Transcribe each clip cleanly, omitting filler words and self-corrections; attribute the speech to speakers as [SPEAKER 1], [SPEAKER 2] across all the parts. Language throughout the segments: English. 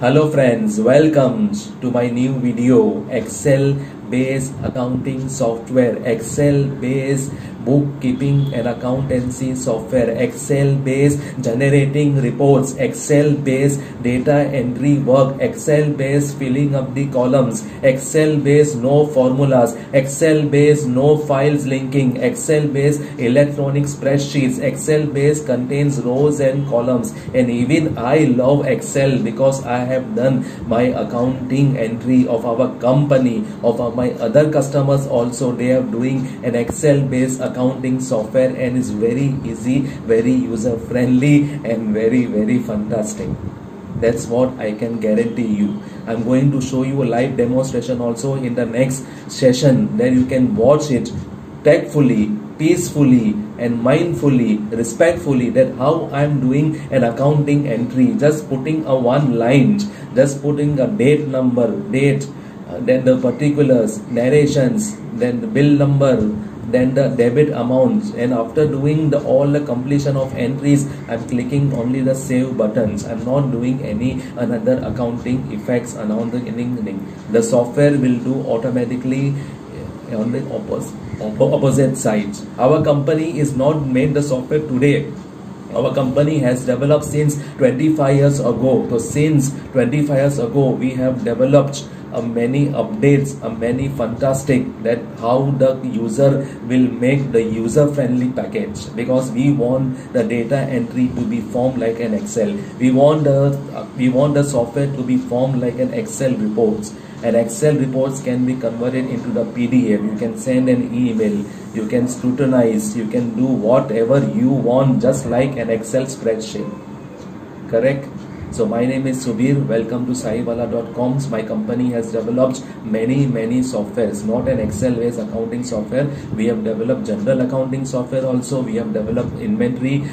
[SPEAKER 1] Hello friends, welcome to my new video. Excel based accounting software, Excel based bookkeeping and accountancy software, Excel based generating reports, Excel based data entry work, Excel based filling up the columns, Excel based no formulas, Excel based no files linking, Excel based electronic spreadsheets, Excel based contains rows and columns. And even I love Excel because I have done my accounting entry of our company, of my other customers also. They are doing an Excel based accounting software and is very easy, very user friendly and very fantastic. That's what I can guarantee you. I'm going to show you a live demonstration also in the next session, that you can watch it tactfully, peacefully and mindfully, respectfully, that how I'm doing an accounting entry, just putting a one line, just putting a date number, then the particulars, narrations, then the bill number, then the debit amounts, and after doing all the completion of entries, I'm clicking only the save buttons. I'm not doing any another accounting effects around the anything. The software will do automatically on the opposite sides. Our company is not made the software today. Our company has developed since 25 years ago. So since 25 years ago, we have developed many updates, many fantastic, that how the user will make the user friendly package, because we want the data entry to be formed like an Excel. We want the software to be formed like an Excel reports. And Excel reports can be converted into the PDF. You can send an email, you can scrutinize, you can do whatever you want, just like an Excel spreadsheet. Correct? So my name is Subir. Welcome to sahiwala.com. My company has developed many softwares, not an Excel based accounting software. We have developed general accounting software also. We have developed inventory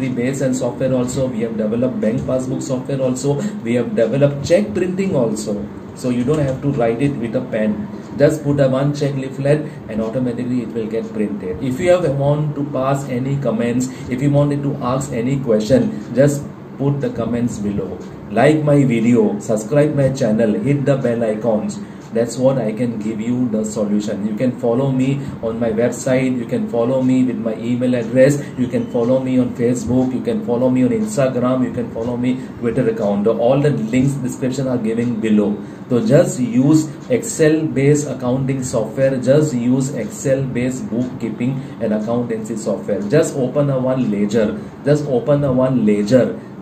[SPEAKER 1] based and software also. We have developed bank passbook software also. We have developed check printing also. So you don't have to write it with a pen. Just put a one check leaflet and automatically it will get printed. If you want to pass any comments, if you wanted to ask any question, just put the comments below. Like my video, subscribe my channel, hit the bell icons. That's what I can give you the solution. You can follow me on my website, you can follow me with my email address, you can follow me on Facebook, you can follow me on Instagram, you can follow me Twitter account. All the links description are given below. So just use Excel based accounting software, just use Excel based bookkeeping and accountancy software. Just open a one ledger,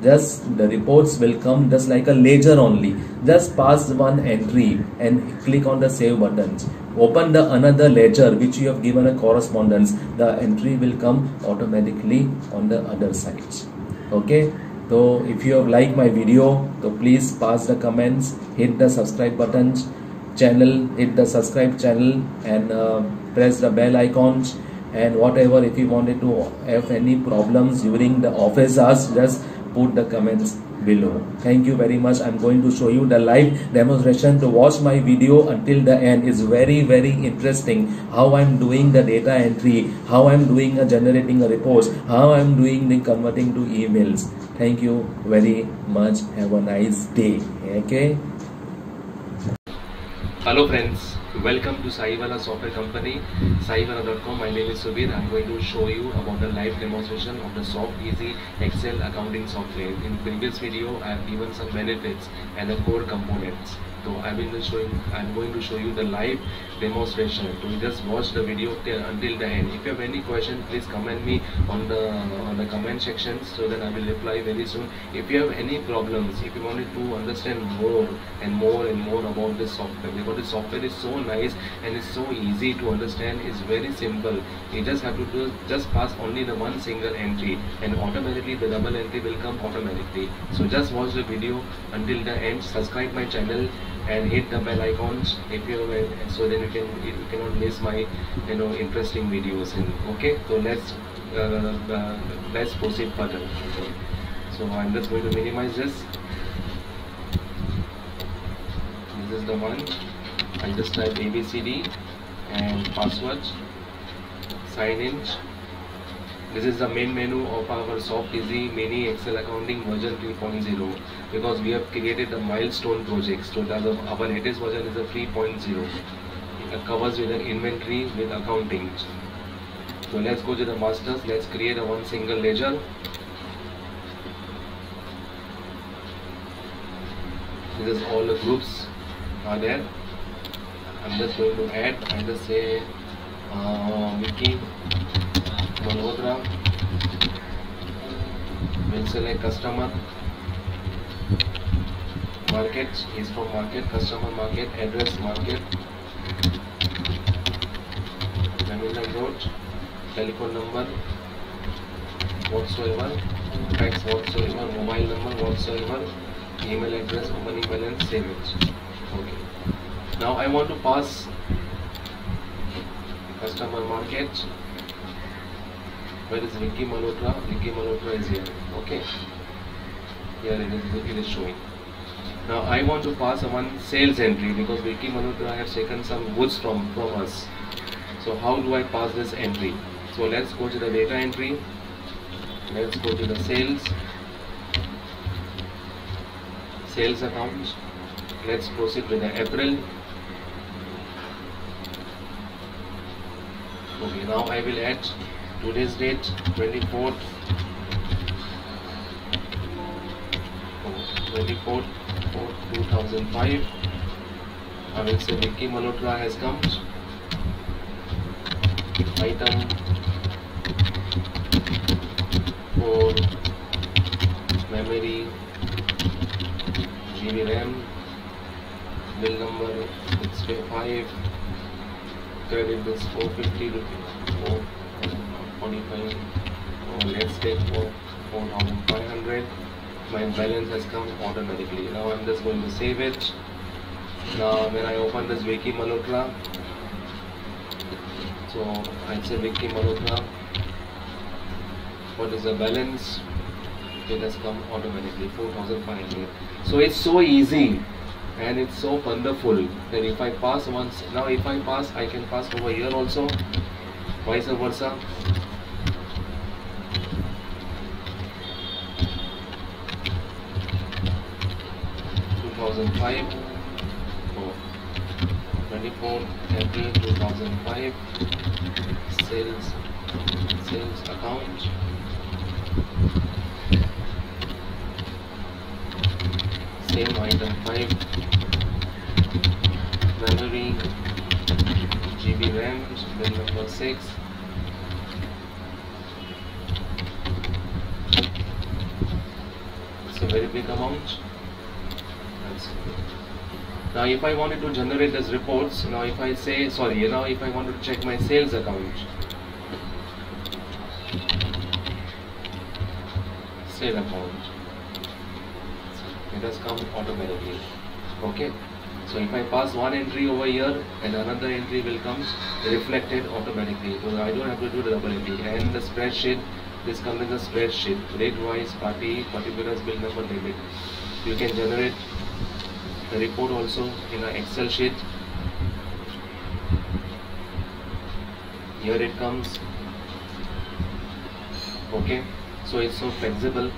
[SPEAKER 1] just the reports will come just like a ledger only. Just pass one entry and click on the save buttons. Open the another ledger which you have given a correspondence. The entry will come automatically on the other side. Okay. So if you have liked my video, so please pass the comments, hit the subscribe buttons, hit the subscribe channel and press the bell icons. And whatever, if you wanted to have any problems during the office hours, just put the comments below. Thank you very much. I'm going to show you the live demonstration. To watch my video until the end is very interesting. How I'm doing the data entry, how I'm doing generating a reports, how I'm doing the converting to emails. Thank you very much. Have a nice day. Okay.
[SPEAKER 2] Hello friends, welcome to Sahiwala Software Company, sahiwala.com. My name is Subir. I'm going to show you about the live demonstration of the Soft Easy Excel accounting software. In previous video, I have given some benefits and the core components. So I'm going to show you the live demonstration. So just watch the video until the end. If you have any question, please comment me on the comment section, so that I will reply very soon. If you have any problems, if you wanted to understand more and more about this software, because the software is so nice and it's so easy to understand, it's very simple. You just have to just pass only the one single entry and automatically the double entry will come automatically. So just watch the video until the end, subscribe my channel and hit the bell icons if you so then you cannot miss my interesting videos. And okay, so let's proceed further. So I'm just going to minimize this. This is the one. I just type ABCD and password, sign in. This is the main menu of our Soft Easy Mini Excel Accounting version 3.0. because we have created a milestone project. So our latest version is a 3.0. It covers with the inventory with accounting. So let's go to the masters. Let's create a one single ledger. This is all the groups are there. I'm just going to add. I just say Vicky Malhotra. We'll select customer, market, is from market, customer market, address market, Hamilton Road, telephone number whatsoever, fax whatsoever, mobile number whatsoever, email address, opening balance, save it. Okay. Now I want to pass customer market. Where is Vicky Malhotra? Vicky Malhotra is here. Okay. Here it is showing. Now I want to pass one sales entry because Vicky Malhotra has taken some goods from us. So how do I pass this entry? So let's go to the data entry. Let's go to the sales account. Let's proceed with the April. Okay, now I will add today's date 24th 2005. I will say Vicky Malhotra has come. Item for memory GB RAM, bill number 655, credit is 450 rupees, 445, let's take 4,500. My balance has come automatically. Now I'm just going to save it. Now when I open this Vicky Malhotra, so I say Vicky Malhotra, what is the balance? It has come automatically, 4,500. So it's so easy and it's so wonderful that if I pass once, now if I pass, I can pass over here also, vice versa. 2005, 24 April 2005, sales account, same item 5, memory, GB RAM, bill number 6, it's a very big amount. Now if I wanted to generate these reports, now if I say, sorry, now if I wanted to check my sales account, sale account, it has come automatically. Okay, so if I pass one entry over here and another entry will come reflected automatically, so I don't have to do the double entry. And the spreadsheet, this comes in the spreadsheet, rate wise, party, particulars, bill number, debit. You can generate the report also in an Excel sheet. Here it comes. Okay, so it's so flexible.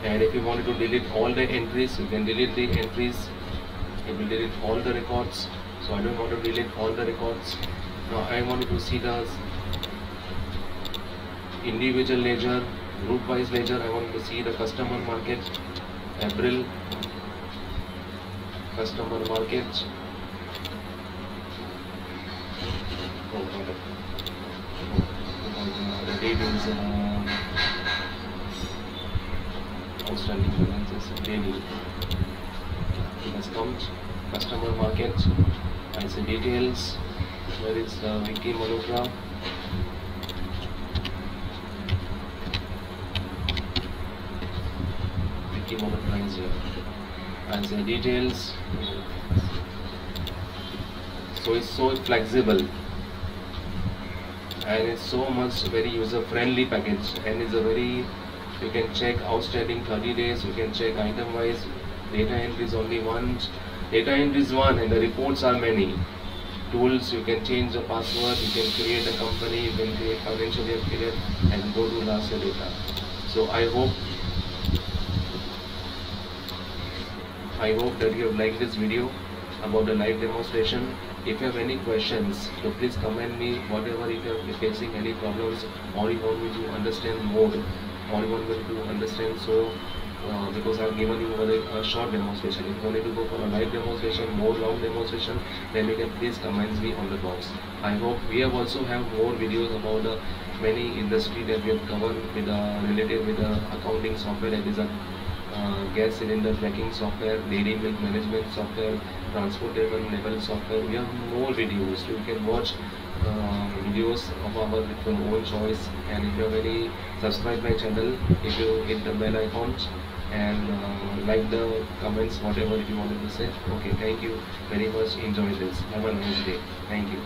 [SPEAKER 2] And if you wanted to delete all the entries, you can delete the entries. It will delete all the records. So I don't want to delete all the records. Now I wanted to see the individual ledger, group wise ledger. I want to see the customer market, April, customer market. Oh, the date is outstanding balances daily. It has come. Customer market. I say details. Where is Vicky Malhotra? And the details. So it's so flexible and it's so much very user friendly package, and it's a very, you can check outstanding 30 days, you can check item wise, data entry is only one, data entry is one and the reports are many. tools. You can change the password, you can create a company, you can create financial affiliate and go to last year data. So I hope that you have liked this video about the live demonstration. If you have any questions, so please comment me. Whatever, if you are facing any problems or you want me to understand more or you want me to understand, so because I have given you a short demonstration. If you want to go for a live demonstration, more long demonstration, then you can please comment me on the box. I hope we have also have more videos about the many industry that we have covered with related with the accounting software, that is a gas cylinder tracking software, dairy milk management software, transportable level software. We have more videos. You can watch videos of our with your own choice. And if you have any, subscribe my channel. If you hit the bell icons and like the comments, whatever you wanted to say. Okay, thank you very much. Enjoy this. Have a nice day. Thank you.